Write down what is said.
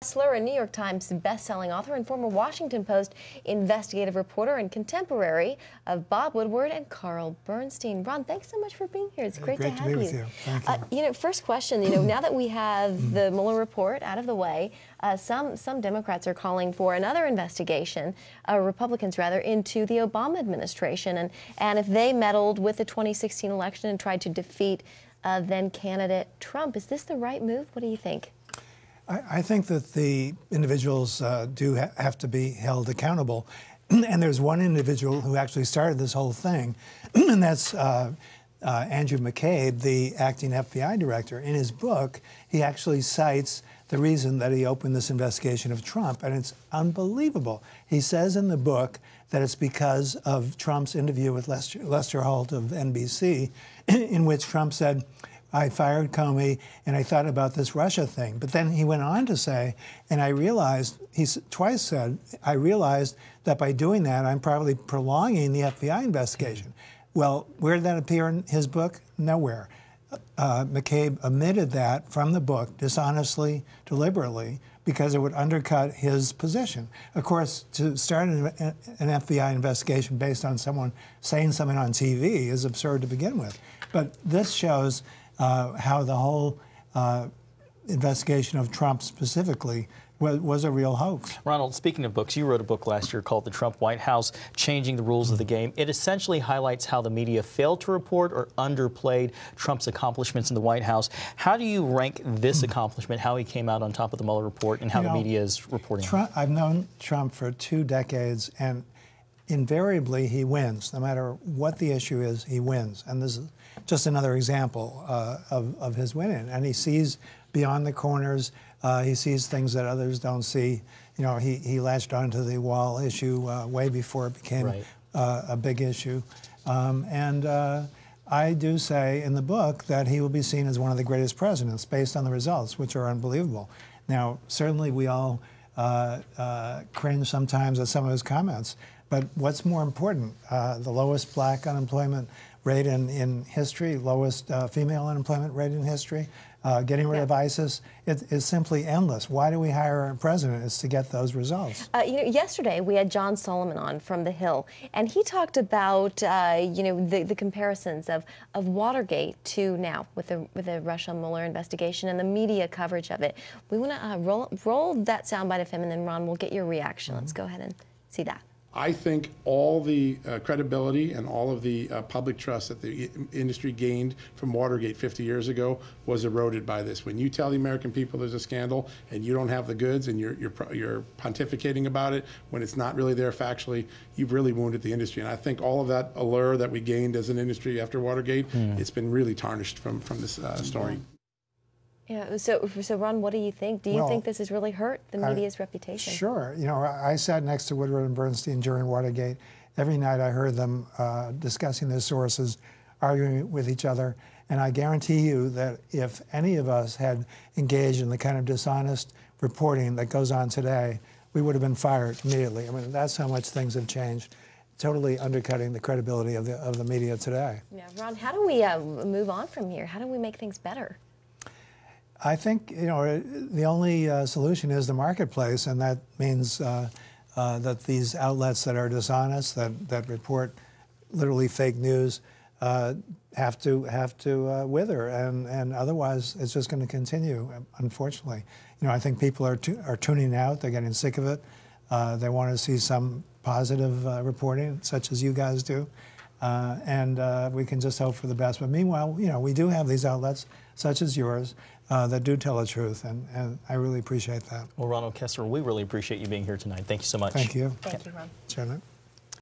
Kessler, a New York Times best-selling author and former Washington Post investigative reporter and contemporary of Bob Woodward and Carl Bernstein. Ron, thanks so much for being here. It's great to have be you. With you. Thank you. First question, now that we have the Mueller report out of the way, some Democrats are calling for another investigation, Republicans rather, into the Obama administration and if they meddled with the 2016 election and tried to defeat then candidate Trump. Is this the right move? What do you think? I think that the individuals do have to be held accountable. And there's one individual who actually started this whole thing, and that's Andrew McCabe, the acting FBI director. In his book, he actually cites the reason that he opened this investigation of Trump, and it's unbelievable. He says in the book that it's because of Trump's interview with Lester Holt of NBC, in which Trump said, "I fired Comey, and I thought about this Russia thing." But then he went on to say, and I realized, he twice said, "I realized that by doing that, I'm probably prolonging the FBI investigation." Well, where did that appear in his book? Nowhere. McCabe omitted that from the book dishonestly, deliberately, because it would undercut his position. Of course, to start an FBI investigation based on someone saying something on TV is absurd to begin with. But this shows how the whole investigation of Trump specifically was a real hoax. Ronald, speaking of books, you wrote a book last year called The Trump White House, Changing the Rules of the Game. It essentially highlights how the media failed to report or underplayed Trump's accomplishments in the White House. How do you rank this accomplishment, how he came out on top of the Mueller report, and how the media is reporting on it? I've known Trump for 2 decades, and invariably he wins. No matter what the issue is, he wins. And this is just another example of his winning. And he sees beyond the corners. He sees things that others don't see. He latched onto the wall issue way before it became a big issue. I do say in the book that he will be seen as one of the greatest presidents based on the results, which are unbelievable. Now, certainly we all cringe sometimes at some of his comments. But what's more important, the lowest black unemployment rate in history, lowest female unemployment rate in history, getting rid of ISIS, it's simply endless. Why do we hire a president? It's to get those results. Yesterday we had John Solomon on from The Hill, and he talked about the comparisons of Watergate to now with the Russia Mueller investigation and the media coverage of it. We want to roll that soundbite of him, and then Ron, we'll get your reaction. Let's go ahead and see that. I think all the credibility and all of the public trust that the industry gained from Watergate 50 years ago was eroded by this. When you tell the American people there's a scandal and you don't have the goods and you're pontificating about it when it's not really there factually, you've really wounded the industry. And I think all of that allure that we gained as an industry after Watergate, it's been really tarnished from this story. Yeah. So Ron, what do you think? Do you think this has really hurt the media's reputation? Sure. I sat next to Woodward and Bernstein during Watergate. Every night I heard them discussing their sources, arguing with each other. And I guarantee you that if any of us had engaged in the kind of dishonest reporting that goes on today, we would have been fired immediately. I mean, that's how much things have changed, totally undercutting the credibility of the media today. Yeah, Ron, how do we move on from here? How do we make things better? I think, the only solution is the marketplace, and that means that these outlets that are dishonest, that report literally fake news, have to wither, and otherwise it's just going to continue, unfortunately. I think people are tuning out. They're getting sick of it. They want to see some positive reporting, such as you guys do. And we can just hope for the best. But meanwhile, we do have these outlets, such as yours, that do tell the truth, and I really appreciate that. Well, Ronald Kessler, we really appreciate you being here tonight. Thank you so much. Thank you. Thank you, Ron. Chairman.